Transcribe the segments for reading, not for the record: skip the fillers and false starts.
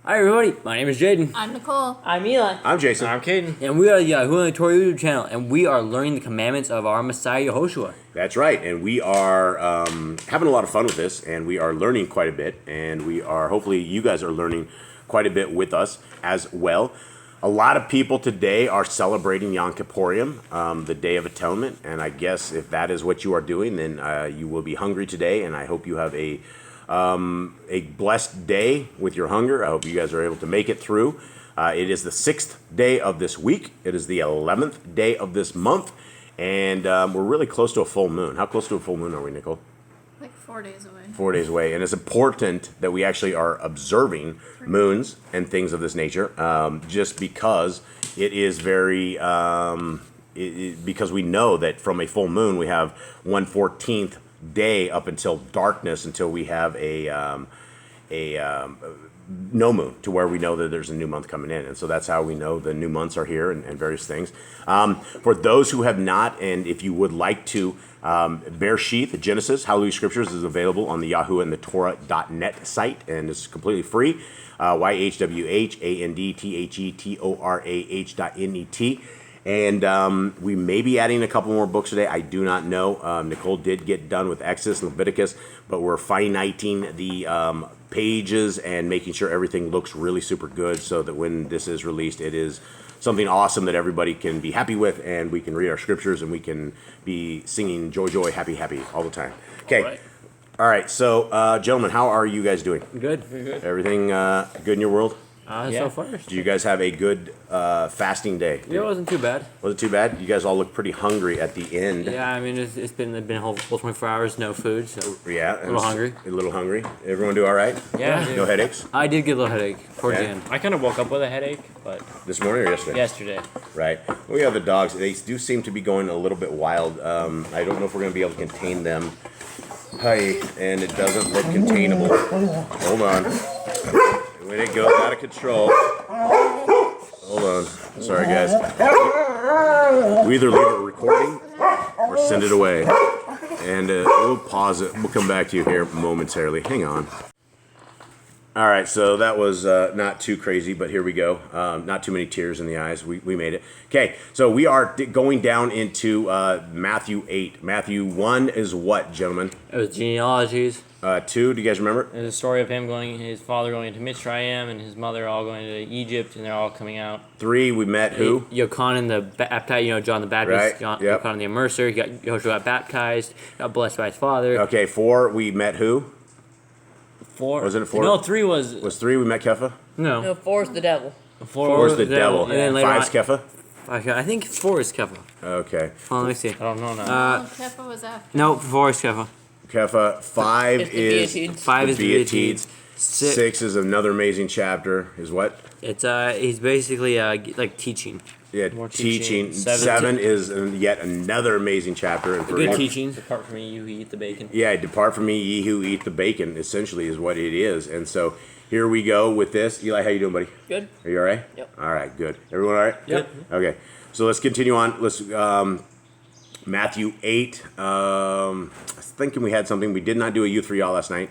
Hi everybody, my name is Jaden. I'm Nicole. I'm Eli. I'm Jason. I'm Caden. And we are the Yahushua and the Torah YouTube channel, and we are learning the commandments of our Messiah Yahushua. That's right, and we are having a lot of fun with this, and we are learning quite a bit, and we are, hopefully you guys are learning quite a bit with us as well. A lot of people today are celebrating Yom Kippurium, the Day of Atonement, and I guess if that is what you are doing, then you will be hungry today, and I hope you have a blessed day with your hunger. I hope you guys are able to make it through. It is the 6th day of this week. It is the 11th day of this month, and we're really close to a full moon. How close to a full moon are we, Nicole? Like 4 days away. 4 days away, and it's important that we actually are observing moons and things of this nature, just because it is very, because we know that from a full moon we have 1/14th day up until darkness, until we have a no moon, to where we know that there's a new month coming in. And so that's how we know the new months are here, and various things. For those who have not, and if you would like to, Bear Sheath, Genesis, Hallelujah Scriptures is available on the Yahushua and the Torah.net site, and it's completely free. YHWHANDTHETORAH.net. And we may be adding a couple more books today. I do not know. Nicole did get done with Exodus and Leviticus, but we're fine-tuning the pages and making sure everything looks really super good, so that when this is released, it is something awesome that everybody can be happy with, and we can read our scriptures, and we can be singing joy, joy, happy, happy all the time. Okay. All right. So, gentlemen, how are you guys doing? Good. Very good. Everything good in your world? So far. Do you guys have a good fasting day? Yeah, it wasn't too bad. Was it too bad? You guys all look pretty hungry at the end. Yeah, I mean, it's been a whole 24 hours, no food, so Yeah. a little hungry. A little hungry. Everyone do all right? Yeah. No headaches? I did get a little headache towards the Yeah. end. I kind of woke up with a headache, but This morning or yesterday? yesterday. Right. We have the dogs. They do seem to be going a little bit wild. I don't know if we're going to be able to contain them. Hi, and it doesn't look containable. Hold on. When it goes out of control. Hold on. Sorry, guys. We either leave it recording or send it away. And we'll pause it. We'll come back to you here momentarily. Hang on. All right, so that was not too crazy, but here we go. Not too many tears in the eyes. We made it. Okay, so we are going down into Matthew 8. Matthew 1 is what, gentlemen? It was genealogies. 2, do you guys remember? There's a story of him his father going into Mitzrayim, and his mother all going to Egypt, and they're all coming out. 3, we met who? Yochanan the Baptist, John the Baptist, Right, yep. Yochanan the Immerser. Yahushua got baptized, got blessed by his father. Okay, 4, we met who? 4. Wasn't it 4? No, 3 was... Was 3, we met Kepha? No. No, 4 is the devil. 4 is the devil. And then later 5's on, Kepha? I think 4 is Kepha. Okay. Hold on, let me see. I don't know now. Kepha was after. No, 4 is Kepha. Kepha. 5 It's the is Beatitudes. 5 is the Beatitudes. Beatitudes. 6 is another amazing chapter. Is what? It's he's basically like teaching. Yeah, More teaching. teaching. 7 is yet another amazing chapter. And Good teachings. Apart from me, you eat the bacon. Yeah, depart from me, ye who eat the bacon, essentially is what it is. And so here we go with this. Eli, how you doing, buddy? Good. Are you all right? Yep. All right, good. Everyone all right? Yep. Okay, so let's continue on. Let's Matthew 8. I was thinking we had something. We did not do a U3 all last night.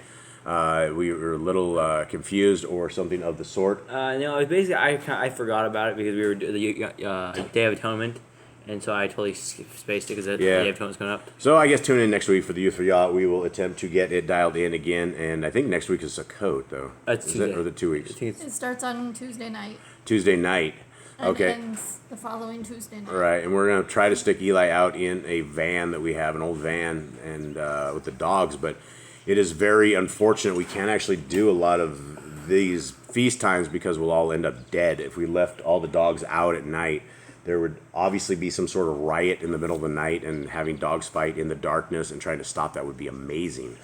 We were a little confused or something of the sort. No, it's basically I forgot about it because we were the Day of Atonement, and so I totally spaced it because the Day of Atonement's coming up. So I guess tune in next week for the U3 We will attempt to get it dialed in again, and I think next week is a code though. That's Is Tuesday. it, or the 2 weeks? I think It starts on Tuesday night Tuesday night. and Okay. ends the following Tuesday night. All right, and we're going to try to stick Eli out in a van that we have, an old van, and with the dogs, but it is very unfortunate we can't actually do a lot of these feast times because we'll all end up dead. If we left all the dogs out at night, there would obviously be some sort of riot in the middle of the night, and having dogs fight in the darkness and trying to stop that would be amazing.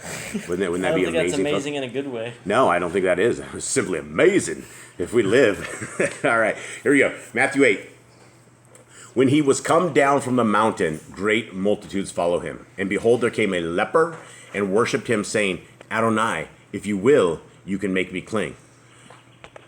Wouldn't that I be don't think amazing? that's amazing in a good way. No, I don't think that is. It's simply amazing if we live. All right, here we go. Matthew 8. When he was come down from the mountain, great multitudes follow him. And behold, there came a leper and worshipped him, saying, Adonai, if you will, you can make me clean.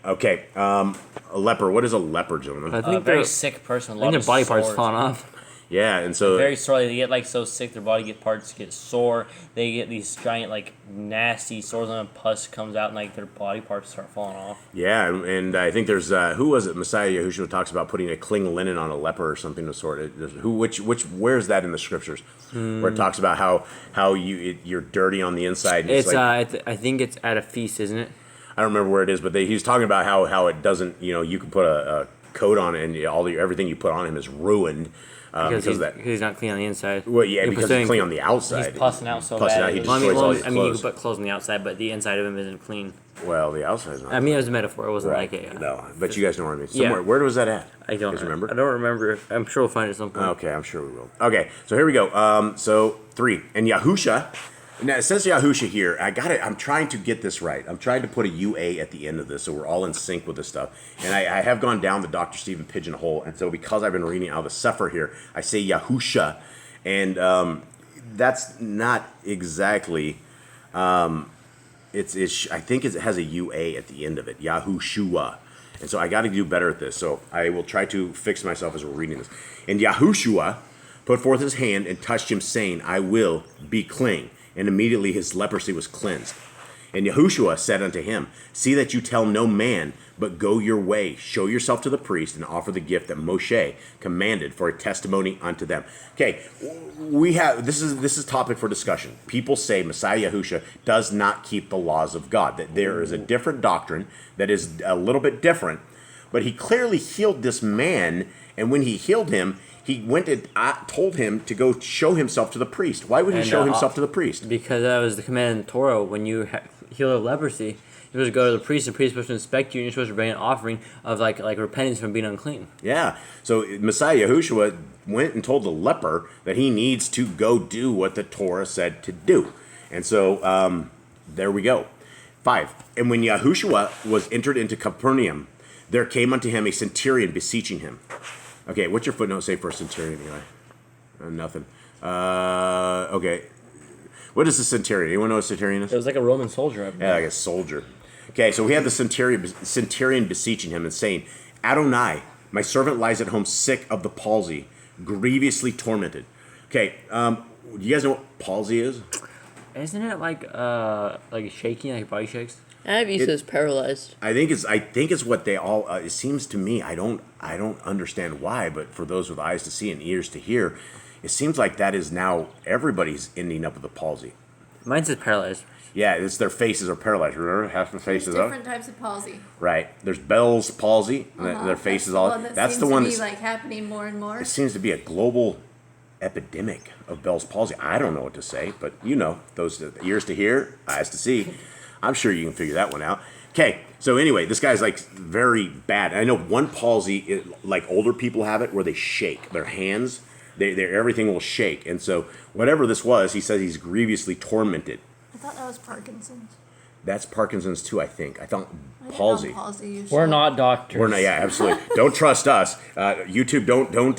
Okay, a leper. What is a leper, gentlemen? I A think very they're- sick person. I think their body parts falling off. Yeah, and so Very sorely. They get like so sick, their body parts get sore. They get these giant like nasty sores on them. Pus comes out and like their body parts start falling off. yeah, and I think there's who was it? Messiah Yahushua talks about putting a cling linen on a leper or something of sort. Where's that in the scriptures? Where it talks about how you're dirty on the inside. And It's like, I think it's at a feast, isn't it? I don't remember where it is, but he's talking about how it doesn't. You can put a coat on it and everything you put on him is ruined. Because he's not clean on the inside. Well, yeah, because he's clean on the outside. He's pussing out so Pussing bad. out, he Well, destroys all his I mean, you clothes. can put clothes on the outside, but the inside of him isn't clean. Well, the outside's not. I mean, it was a metaphor. It wasn't right. like a. No, but you guys know what I mean. Yeah. Somewhere, where was that at? I don't You guys remember. I don't remember. I'm sure we'll find it at some point. Okay, I'm sure we will. Okay, so here we go. So 3. And Yahusha. Now, it says Yahusha here. I'm trying to get this right. I'm trying to put a UA at the end of this so we're all in sync with this stuff. And I have gone down the Dr. Stephen pigeonhole. And so because I've been reading out of the Sefer here, I say Yahusha. And that's not exactly... I think it has a UA at the end of it. Yahushua. And so I got to do better at this. So I will try to fix myself as we're reading this. And Yahushua put forth his hand and touched him, saying, I will be clean. And immediately his leprosy was cleansed. And Yahushua said unto him, See that you tell no man, but go your way, show yourself to the priest, and offer the gift that Moshe commanded for a testimony unto them. Okay, we have this is topic for discussion. People say Messiah Yahushua does not keep the laws of God, that there is a different doctrine that is a little bit different, but he clearly healed this man, and when he healed him, he went and told him to go show himself to the priest. Why would he show himself to the priest? Because that was the command in Torah. When you heal of leprosy, you're supposed to go to the priest. The priest is supposed to inspect you, and you're supposed to bring an offering of like repentance from being unclean. Yeah. So Messiah Yahushua went and told the leper that he needs to go do what the Torah said to do. And so there we go. 5. And when Yahushua was entered into Capernaum, there came unto him a centurion beseeching him. Okay, what's your footnote say for a centurion anyway? Nothing. Okay. What is a centurion? Anyone know what a centurion is? It was like a Roman soldier. Yeah, like a soldier. Okay, so we have the centurion beseeching him and saying, Adonai, my servant lies at home sick of the palsy, grievously tormented. Okay, do you guys know what palsy is? Isn't it like shaking, like your body shakes? Abby says paralyzed. I think it's what they all. It seems to me. I don't understand why, but for those with eyes to see and ears to hear, it seems like that is now everybody's ending up with a palsy. Mine says paralyzed. Yeah, it's their faces are paralyzed. Remember, half the faces There's up. different types of palsy. Right. There's Bell's palsy. Their faces all. That's the one that's that's like happening more and more. It seems to be a global epidemic of Bell's palsy. I don't know what to say, but those ears to hear, eyes to see. I'm sure you can figure that one out. Okay, so anyway, this guy's like very bad. I know one palsy, like older people have it, where they shake their hands. Everything will shake, and so whatever this was, he says he's grievously tormented. I thought that was Parkinson's. That's Parkinson's too, I think. I thought I didn't palsy. know palsy usually. We're not doctors. We're not. Yeah, absolutely. Don't trust us. YouTube, don't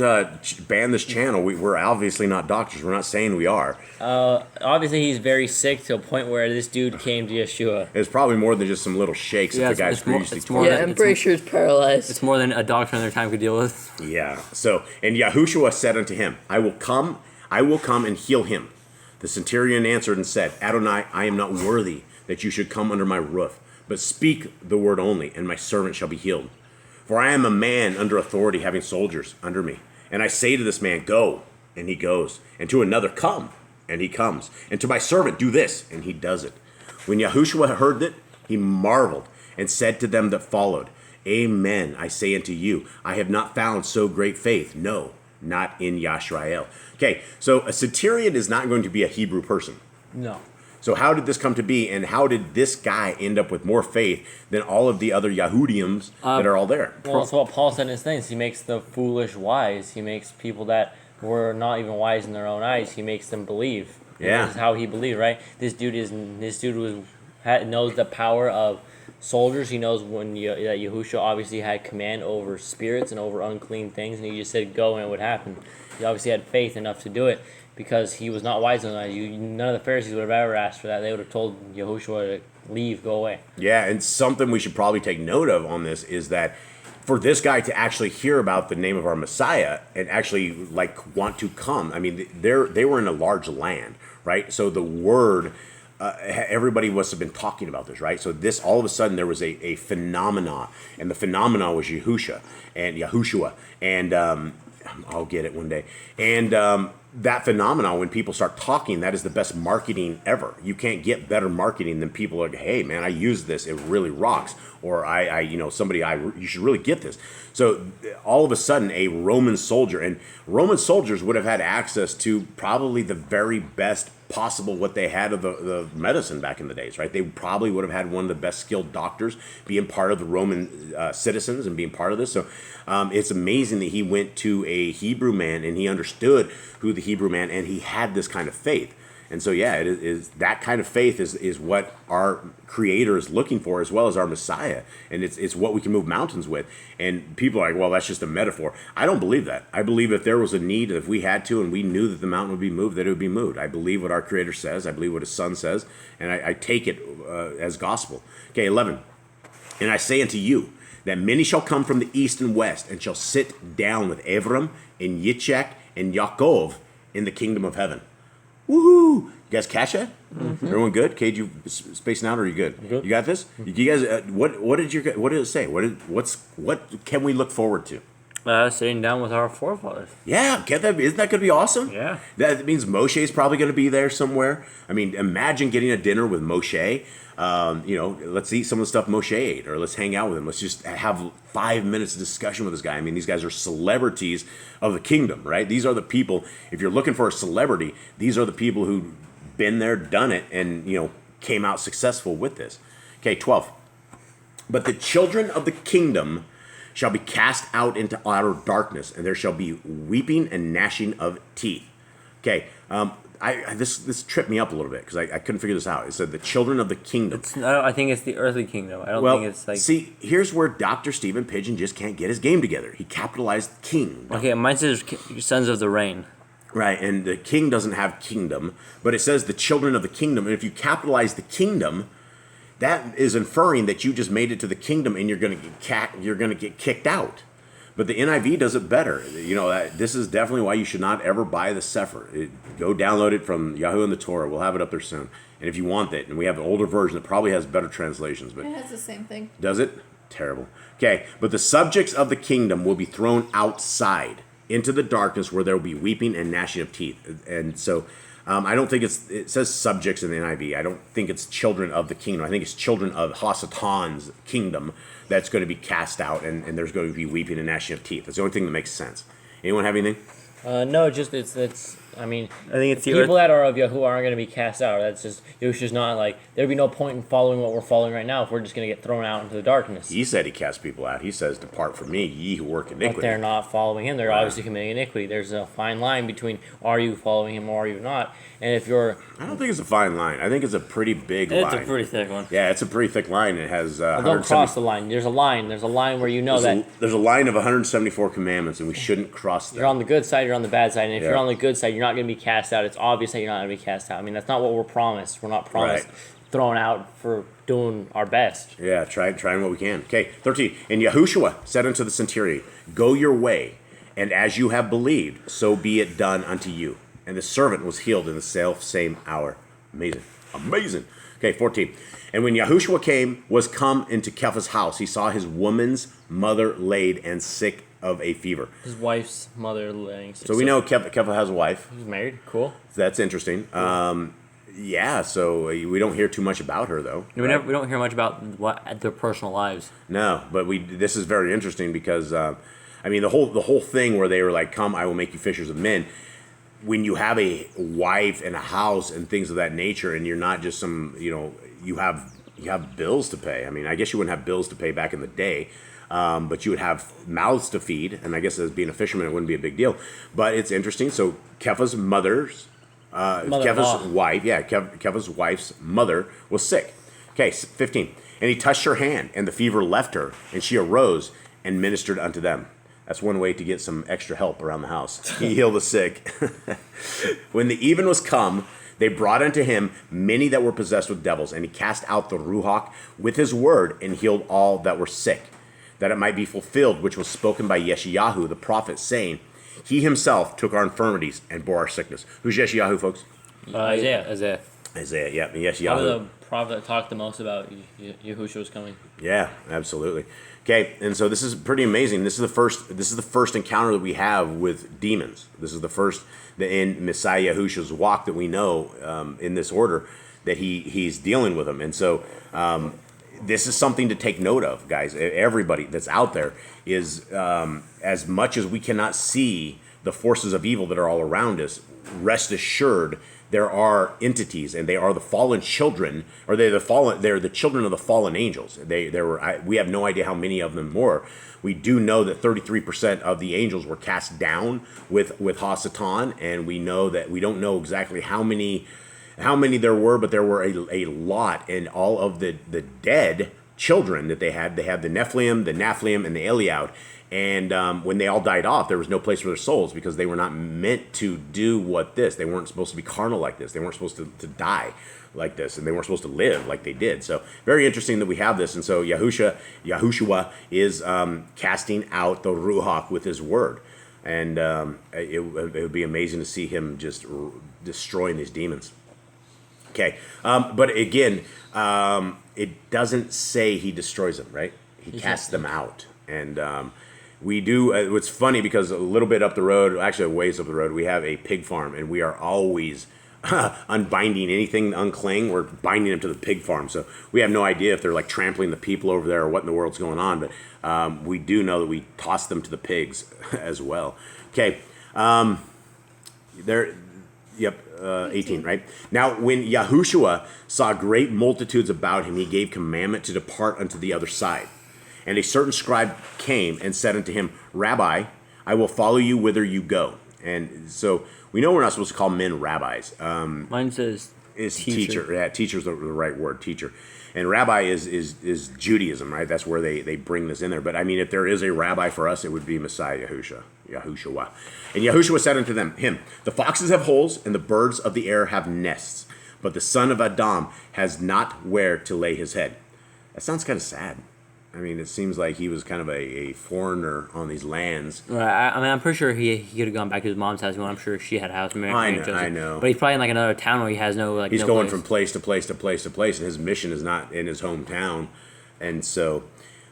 ban this channel. We're obviously not doctors. We're not saying we are. Obviously, he's very sick to a point where this dude came to Yeshua. It's probably more than just some little shakes Yeah, that the guy's it's more- previously it's more tormented. Yeah, I'm pretty sure it's paralyzed. It's more than a doctor in their time could deal with. Yeah. So, and Yahushua said unto him, I will come and heal him. The centurion answered and said, Adonai, I am not worthy that you should come under my roof, but speak the word only, and my servant shall be healed. For I am a man under authority, having soldiers under me. And I say to this man, go, and he goes. And to another, come, and he comes. And to my servant, do this, and he does it. When Yahushua heard it, he marveled, and said to them that followed, Amen, I say unto you, I have not found so great faith, no, not in Yashrael. Okay, so a centurion is not going to be a Hebrew person. No. So how did this come to be, and how did this guy end up with more faith than all of the other Yahudians that are all there? Well, that's what Paul said in his things. He makes the foolish wise. He makes people that were not even wise in their own eyes. He makes them believe. Yeah. This is how he believed, right? This dude knows the power of soldiers. He knows that Yahushua obviously had command over spirits and over unclean things, and he just said go and it would happen. He obviously had faith enough to do it because he was not wise enough. None of the Pharisees would have ever asked for that. They would have told Yahushua to leave, go away. Yeah, and something we should probably take note of on this is that for this guy to actually hear about the name of our Messiah and actually like want to come. I mean, they were in a large land, right? So the word, everybody must have been talking about this, right? So this, all of a sudden, there was a phenomena, and the phenomena was Yahushua, and I'll get it one day. And that phenomenon, when people start talking, that is the best marketing ever. You can't get better marketing than people like, hey man, I use this, it really rocks. Or you should really get this. So all of a sudden, a Roman soldier, and Roman soldiers would have had access to probably the very best possible what they had of the medicine back in the days, right? They probably would have had one of the best skilled doctors being part of the Roman citizens and being part of this. So it's amazing that he went to a Hebrew man and he understood who the Hebrew man, and he had this kind of faith. And so, yeah, it is that kind of faith is what our Creator is looking for, as well as our Messiah. And it's what we can move mountains with. And people are like, well, that's just a metaphor. I don't believe that. I believe if there was a need, if we had to, and we knew that the mountain would be moved, that it would be moved. I believe what our Creator says. I believe what His Son says. And I take it as gospel. Okay, 11. And I say unto you, that many shall come from the east and west, and shall sit down with Avram and Yitzchak and Yaakov in the kingdom of heaven. Woohoo! You guys catch that? Mm-hmm. Everyone good? Cade, you spacing out, or are you good? Good. You got this? You guys, what did it say? What can we look forward to? Sitting down with our forefathers. Yeah, get that? Isn't that going to be awesome? Yeah. That means Moshe's probably going to be there somewhere. I mean, imagine getting a dinner with Moshe. Let's eat some of the stuff Moshe ate, or let's hang out with him. Let's just have 5 minutes of discussion with this guy. I mean, these guys are celebrities of the kingdom, right? These are the people, if you're looking for a celebrity, these are the people who've been there, done it, and, came out successful with this. Okay, 12. But the children of the kingdom shall be cast out into outer darkness, and there shall be weeping and gnashing of teeth. Okay, this tripped me up a little bit because I couldn't figure this out. It said the children of the kingdom. I think it's the earthly kingdom. I don't think it's like... See, here's where Dr. Stephen Pigeon just can't get his game together. He capitalized king. Okay, mine says sons of the rain. Right, and the king doesn't have kingdom, but it says the children of the kingdom. And if you capitalize the kingdom, that is inferring that you just made it to the kingdom and you're going to get kicked out. But the NIV does it better. This is definitely why you should not ever buy the Sefer. Go download it from Yahoo and the Torah. We'll have it up there soon. And if you want that, and we have an older version that probably has better translations. But It has the same thing. does it? Terrible. Okay, but the subjects of the kingdom will be thrown outside into the darkness where there will be weeping and gnashing of teeth. And so I don't think it says subjects in the NIV. I don't think it's children of the kingdom. I think it's children of Hasatan's kingdom that's going to be cast out, and there's going to be weeping and gnashing of teeth. That's the only thing that makes sense. Anyone have anything? No, just it's. I mean, I think it's the people that are of Yahuwah aren't going to be cast out. That's just Yahushua's not like there'd be no point in following what we're following right now if we're just going to get thrown out into the darkness. He said he cast people out. He says, "Depart from me, ye who work iniquity." But they're not following him. They're obviously committing iniquity. There's a fine line between are you following him or are you not. And if you're, I don't think it's a fine line. I think it's a pretty big line. It's a pretty thick one. Yeah, it's a pretty thick line. It has. don't cross the line. There's a line. There's a line where you know that There's a line of 174 commandments, and we shouldn't cross them. you're on the good side, you're on the bad side. And if Yeah. you're on the good side, you're not going to be cast out. It's obvious that you're not going to be cast out. I mean, that's not what we're promised. We're not promised Right. thrown out for doing our best. Yeah, trying what we can. Okay, 13. And Yahushua said unto the centurion, Go your way, and as you have believed, so be it done unto you. And the servant was healed in the same hour. Amazing. Okay, 14. And when Yahushua was come into Kepha's house, he saw his woman's mother laid and sick of a fever. His wife's mother laying. So we know Kepha has a wife. He's married. Cool. So that's interesting. Yeah, so we don't hear too much about her, though. We don't hear much about their personal lives. No, but this is very interesting because, the whole thing where they were like, "Come, I will make you fishers of men." When you have a wife and a house and things of that nature, and you're not just you have bills to pay. I mean, I guess you wouldn't have bills to pay back in the day, but you would have mouths to feed. And I guess as being a fisherman, it wouldn't be a big deal. But it's interesting. So Kepha's Kepha's wife's mother was sick. Okay, 15. And he touched her hand, and the fever left her, and she arose and ministered unto them. That's one way to get some extra help around the house. He healed the sick. When the even was come, they brought unto him many that were possessed with devils, and he cast out the Ruach with his word and healed all that were sick. that it might be fulfilled, which was spoken by Yeshayahu, the prophet, saying, he himself took our infirmities and bore our sickness. Who's Yeshayahu, folks? Isaiah. Isaiah, yeah, Probably Yeshayahu. the prophet that talked the most about Yahushua's coming. Yeah, absolutely. Okay, and so this is pretty amazing. This is the first encounter that we have with demons. This is the first in Messiah Yahushua's walk that we know in this order that he's dealing with them. And so this is something to take note of, guys. Everybody that's out there is as much as we cannot see the forces of evil that are all around us, rest assured there are entities, and they are the fallen children, or they're the children of the fallen angels. We have no idea how many of them were. We do know that 33% of the angels were cast down with Hasatan, and we know that we don't know exactly how many there were, but there were a lot. And all of the dead children that they had the Nephilim, the Naphthalim, and the Eliud. And when they all died off, there was no place for their souls, because they were not meant to do they weren't supposed to be carnal like this. They weren't supposed to die like this, and they weren't supposed to live like they did. So very interesting that we have this. And so Yahushua is casting out the Ruach with his word. And it would be amazing to see him just destroying these demons. Okay, but again, it doesn't say he destroys them, right? He casts them out. And we do, it's funny because a little bit up the road, actually a ways up the road, we have a pig farm, and we are always unbinding anything unclean. We're binding them to the pig farm. So we have no idea if they're like trampling the people over there or what in the world's going on, but we do know that we toss them to the pigs as well. Okay, Yep, 18, right? Now, when Yahushua saw great multitudes about him, he gave commandment to depart unto the other side. And a certain scribe came and said unto him, Rabbi, I will follow you whither you go. And so we know we're not supposed to call men rabbis. Mine says teacher. Yeah, teacher's the right word, teacher. And rabbi is Judaism, right? That's where they bring this in there. But I mean, if there is a rabbi for us, it would be Messiah Yahushua. And Yahushua said unto him, the foxes have holes, and the birds of the air have nests, but the son of Adam has not where to lay his head. That sounds kind of sad. I mean, it seems like he was kind of a foreigner on these lands. Right. I mean, I'm pretty sure he could have gone back to his mom's house. I'm sure she had a house. I know. But he's probably in like another town where he has no like. He's no going place. from place to place to place to place, and his mission is not in his hometown. And so,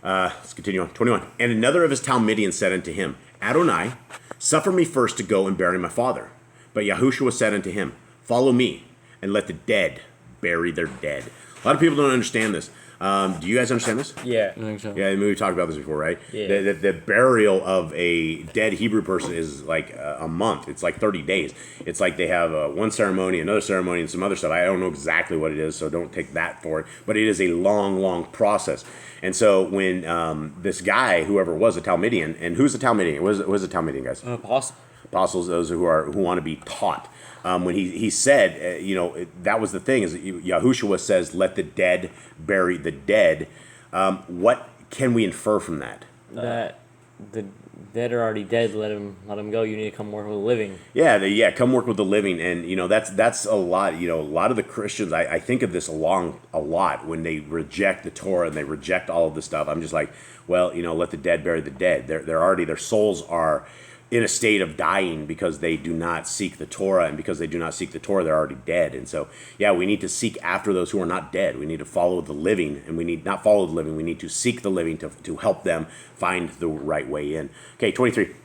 let's continue on. 21. And another of his Talmudians said unto him, Adonai, suffer me first to go and bury my father. But Yahushua said unto him, Follow me, and let the dead bury their dead. A lot of people don't understand this. Do you guys understand this? Yeah. I think so. Yeah, I mean, we talked about this before, right? Yeah. The burial of a dead Hebrew person is like a month. It's like 30 days. It's like they have one ceremony, another ceremony, and some other stuff. I don't know exactly what it is, so don't take that for it. But it is a long, long process. And so when this guy, whoever was a Talmudian, and who's a Talmudian? What is a Talmudian, guys? Apostle. Apostles, those who want to be taught. When he said, that was the thing, is Yahushua says, let the dead bury the dead. What can we infer from that? That the dead are already dead. Let them go. You need to come work with the living. Yeah, come work with the living. And, that's a lot. A lot of the Christians, I think of this a lot when they reject the Torah and they reject all of this stuff. I'm just like, well, let the dead bury the dead. They're already, their souls are in a state of dying because they do not seek the Torah, and because they do not seek the Torah, they're already dead. And so, we need to seek after those who are not dead. We need to follow the living, and we need not follow the living. We need to seek the living to help them find the right way in. Okay, 23.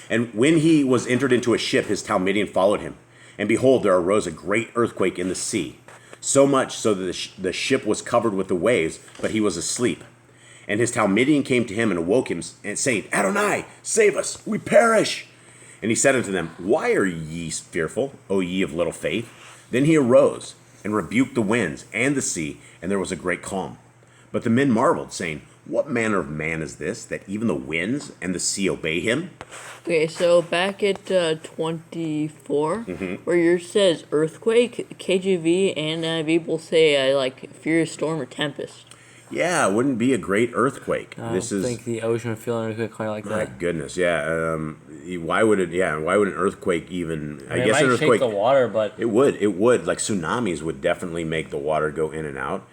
And when he was entered into a ship, his Talmudian followed him. And behold, there arose a great earthquake in the sea, so much so that the ship was covered with the waves, but he was asleep. And his Talmudian came to him and awoke him, and saying, Adonai, save us, we perish. And he said unto them, Why are ye fearful, O ye of little faith? Then he arose and rebuked the winds and the sea, and there was a great calm. But the men marveled, saying, What manner of man is this, that even the winds and the sea obey him? Okay, so back at 24, where yours says earthquake, KJV and NIV will say furious storm or tempest. Yeah, it wouldn't be a great earthquake. I think the ocean would feel an earthquake quite like My that. goodness, yeah. Why would it? Yeah, why would an earthquake even? I It guess might an earthquake. shake the water, but It would. Like tsunamis would definitely make the water go in and out.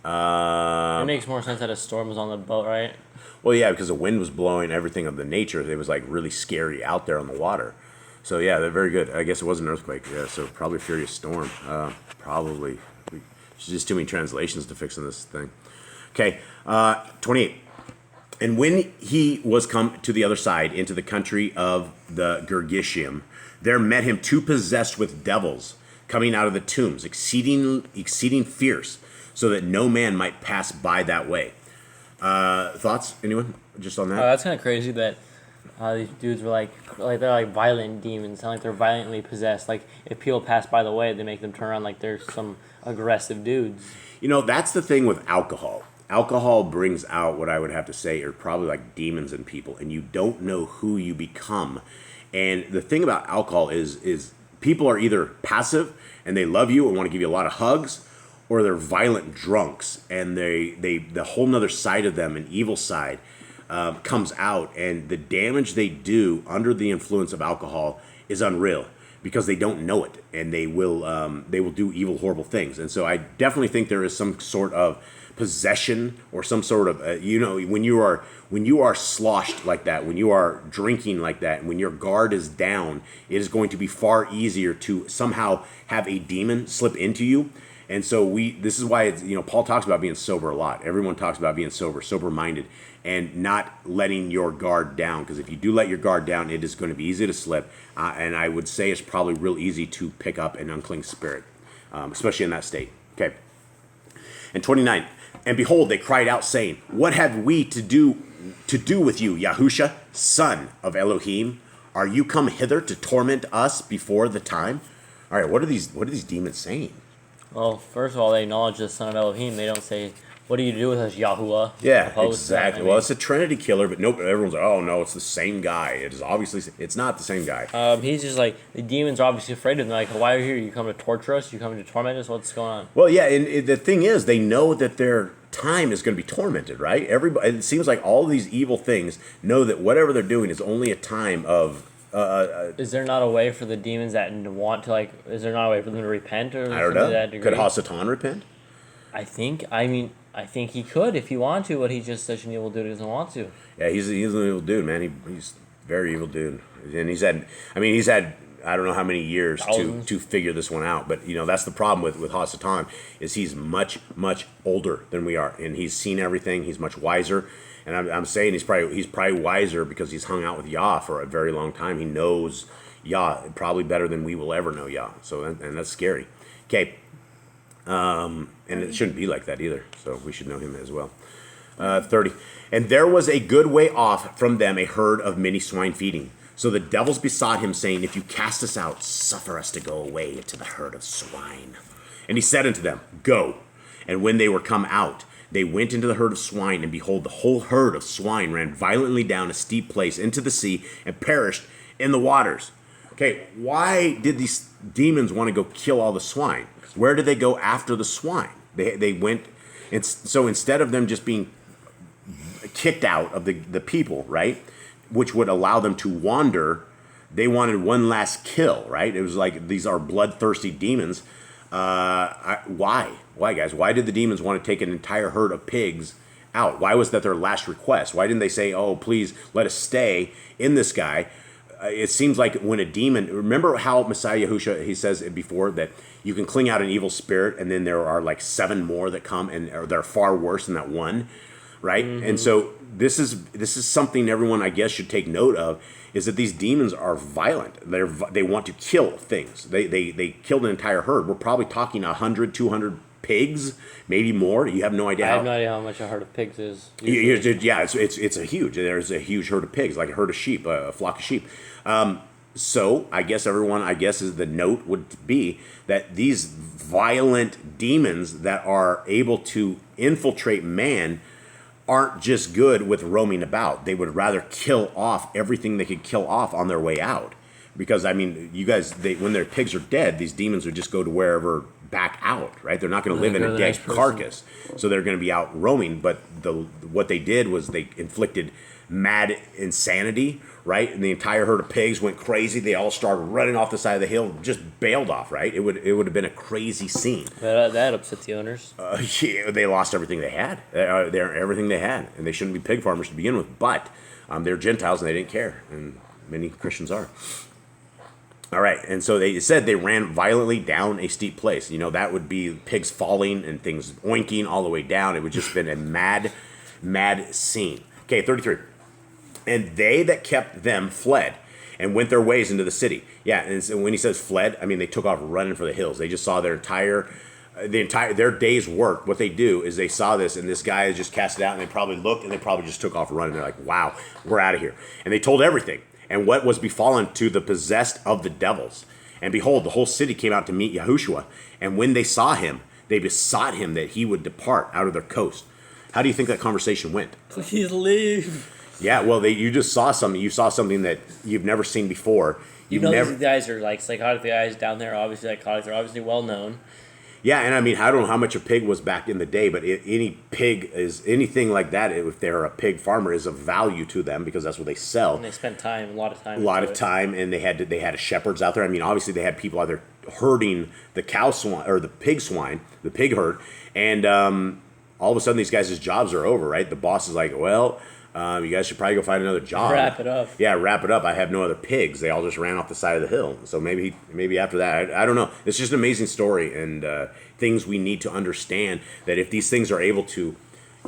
It makes more sense that a storm was on the boat, right? Well, yeah, because the wind was blowing, everything of the nature. It was like really scary out there on the water. So yeah, they're very good. I guess it was an earthquake. Yeah, so probably a furious storm. Probably. There's just too many translations to fix in this thing. Okay, 28. And when he was come to the other side, into the country of the Girgashim, there met him two possessed with devils, coming out of the tombs, exceeding fierce, so that no man might pass by that way. Thoughts? Anyone? Just on that? That's kind of crazy that these dudes were like they're like violent demons, sound like they're violently possessed. Like if people pass by the way, they make them turn around like they're some aggressive dudes. You know, that's the thing with alcohol. Alcohol brings out what I would have to say are probably like demons in people, and you don't know who you become. And the thing about alcohol is people are either passive and they love you and want to give you a lot of hugs, or they're violent drunks and they the whole nother side of them, an evil side, comes out, and the damage they do under the influence of alcohol is unreal because they don't know it, and they will do evil, horrible things. And so I definitely think there is some sort of possession or some sort of when you are sloshed like that, when you are drinking like that, and when your guard is down, it is going to be far easier to somehow have a demon slip into you. And so this is why Paul talks about being sober a lot. Everyone talks about being sober-minded, and not letting your guard down, because if you do let your guard down, it is going to be easy to slip, and I would say it's probably real easy to pick up an unclean spirit, especially in that state. Okay. And 29. And behold, they cried out, saying, "What have we to do with you, Yahushua, son of Elohim? Are you come hither to torment us before the time?" All right, what are these demons saying? Well, first of all, they acknowledge the son of Elohim. They don't say, "What do you do with us, Yahuwah?" Yeah, exactly. Well, it's a Trinity killer, but nope. Everyone's like, "Oh no, it's the same guy." It is obviously it's not the same guy. He's just like, the demons are obviously afraid of him. They're like, "Why are you here? You come to torture us? You come to torment us? What's going on?" Well, yeah, and the thing is, they know that their time is going to be tormented, right? Everybody. It seems like all these evil things know that whatever they're doing is only a time of. Is there not a way for the demons that want to is there not a way for them to repent or? I don't know. To that degree? Could Hasatan repent? I think he could if he wanted to, but he's just such an evil dude who doesn't want to. Yeah, he's an evil dude, man. He's a very evil dude, and he's had I don't know how many years to figure this one out, but that's the problem with Hasatan, is he's much older than we are, and he's seen everything. He's much wiser. And I'm saying he's probably wiser because he's hung out with Yah for a very long time. He knows Yah probably better than we will ever know Yah. So and that's scary. Okay. And it shouldn't be like that either. So we should know him as well. 30. And there was a good way off from them a herd of many swine feeding. So the devils besought him, saying, "If you cast us out, suffer us to go away into the herd of swine." And he said unto them, "Go." And when they were come out, they went into the herd of swine, and behold, the whole herd of swine ran violently down a steep place into the sea and perished in the waters. Okay, why did these demons want to go kill all the swine? Where did they go after the swine? They went, and so instead of them just being kicked out of the people, right, which would allow them to wander, they wanted one last kill, right? It was like, these are bloodthirsty demons. Why? Why, guys? Why did the demons want to take an entire herd of pigs out? Why was that their last request? Why didn't they say, "Oh, please let us stay in this guy"? It seems like when a demon, remember how Messiah Yahushua, he says before that you can cling out an evil spirit, and then there are like 7 more that come, and they're far worse than that one, right? Mm-hmm. And so this is something everyone, I guess, should take note of, is that these demons are violent. They want to kill things. They killed an entire herd. We're probably talking 100, 200 pigs, maybe more. You have no idea. I have no idea how much a herd of pigs is. Yeah, it's a huge. There's a huge herd of pigs, like a herd of sheep, a flock of sheep. So I guess is the note would be that these violent demons that are able to infiltrate man aren't just good with roaming about. They would rather kill off everything they could kill off on their way out. Because, I mean, you guys, when their pigs are dead, these demons would just go to wherever back out, right? They're not going to live in go a to the dead next person. carcass. So they're going to be out roaming. But what they did was they inflicted mad insanity, right? And the entire herd of pigs went crazy. They all started running off the side of the hill, just bailed off, right? It would have been a crazy scene. That upset the owners. Yeah, they lost everything they had. They're everything they had, and they shouldn't be pig farmers to begin with. But they're Gentiles and they didn't care, and many Christians are. All right, and so they said they ran violently down a steep place. That would be pigs falling and things oinking all the way down. It would just been a mad scene. Okay, 33. And they that kept them fled and went their ways into the city. Yeah, and so when he says fled, I mean they took off running for the hills. They just saw their their day's work. What they do is they saw this, and this guy is just cast it out, and they probably looked, and they probably just took off running. They're like, wow, we're out of here. And they told everything. And what was befallen to the possessed of the devils. And behold, the whole city came out to meet Yahushua. And when they saw him, they besought him that he would depart out of their coast. How do you think that conversation went? Please leave. Yeah, well, you just saw something. You saw something that you've never seen before. These guys are like psychotic guys down there. Obviously, psychotic. They're obviously well known. Yeah, and I mean, I don't know how much a pig was back in the day, but any pig is anything like that. If they're a pig farmer, is of value to them because that's what they sell. And they spent a lot of time, and they had shepherds out there. I mean, obviously they had people out there herding the the pig herd, and all of a sudden these guys' jobs are over. Right? The boss is like, well. You guys should probably go find another job. Wrap it up. Yeah, wrap it up. I have no other pigs. They all just ran off the side of the hill. So maybe after that, I don't know. It's just an amazing story and things we need to understand that if these things are able to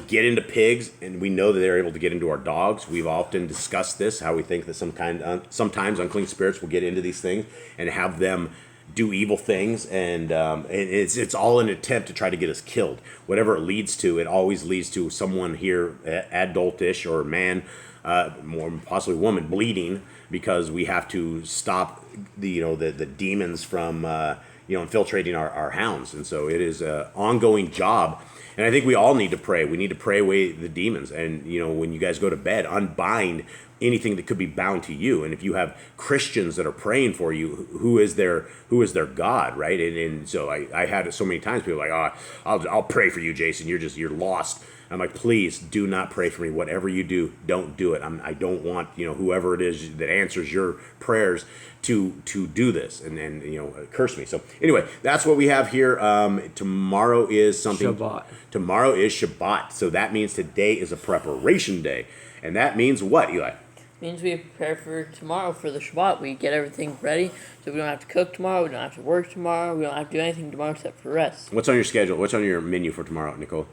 get into pigs, and we know that they're able to get into our dogs. We've often discussed this, how we think that sometimes unclean spirits will get into these things and have them do evil things, and it's all an attempt to try to get us killed. Whatever it leads to, it always leads to someone here, adultish or man, more possibly woman, bleeding because we have to stop the demons from infiltrating our hounds. And so it is an ongoing job. And I think we all need to pray. We need to pray away the demons. And, when you guys go to bed, unbind anything that could be bound to you. And if you have Christians that are praying for you, who is their God, right? And so I had it so many times, people are like, I'll pray for you, Jason. You're lost. I'm like, please do not pray for me. Whatever you do, don't do it. I don't want, whoever it is that answers your prayers to do this and curse me. So anyway, that's what we have here. Tomorrow is something. Shabbat. Tomorrow is Shabbat. So that means today is a preparation day. And that means what, Eli? Means we prepare for tomorrow for the Shabbat. We get everything ready so we don't have to cook tomorrow. We don't have to work tomorrow. We don't have to do anything tomorrow except for rest. What's on your schedule? What's on your menu for tomorrow, Nicole?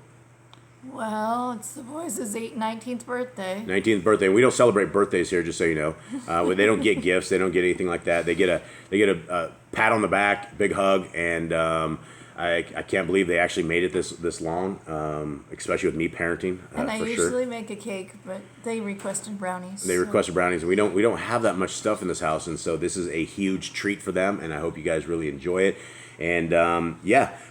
Well, it's the boys' 19th birthday. 19th birthday. We don't celebrate birthdays here, just so you know. They don't get gifts. They don't get anything like that. They get a pat on the back, big hug, and I can't believe they actually made it this long, especially with me parenting. And I for usually sure. make a cake, but they requested brownies. They requested brownies, and we don't have that much stuff in this house, and so this is a huge treat for them, and I hope you guys really enjoy it. And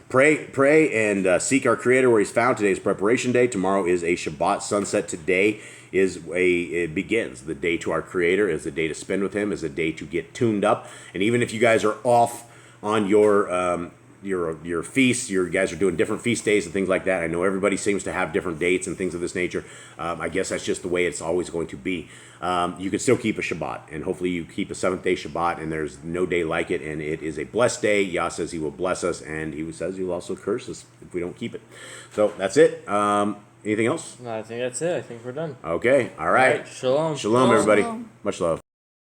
pray and seek our Creator where He's found. Today is preparation day. Tomorrow is a Shabbat sunset. Today it begins. The day to our Creator is the day to spend with Him, is the day to get tuned up. And even if you guys are off on your feasts, you guys are doing different feast days and things like that. I know everybody seems to have different dates and things of this nature. I guess that's just the way it's always going to be. You can still keep a Shabbat, and hopefully you keep a 7th-day Shabbat, and there's no day like it, and it is a blessed day. Yah says He will bless us, and He says He will also curse us if we don't keep it. So that's it. Anything else? No, I think that's it. I think we're done. Okay. All right. Shalom. Shalom, everybody. Shalom. Much love.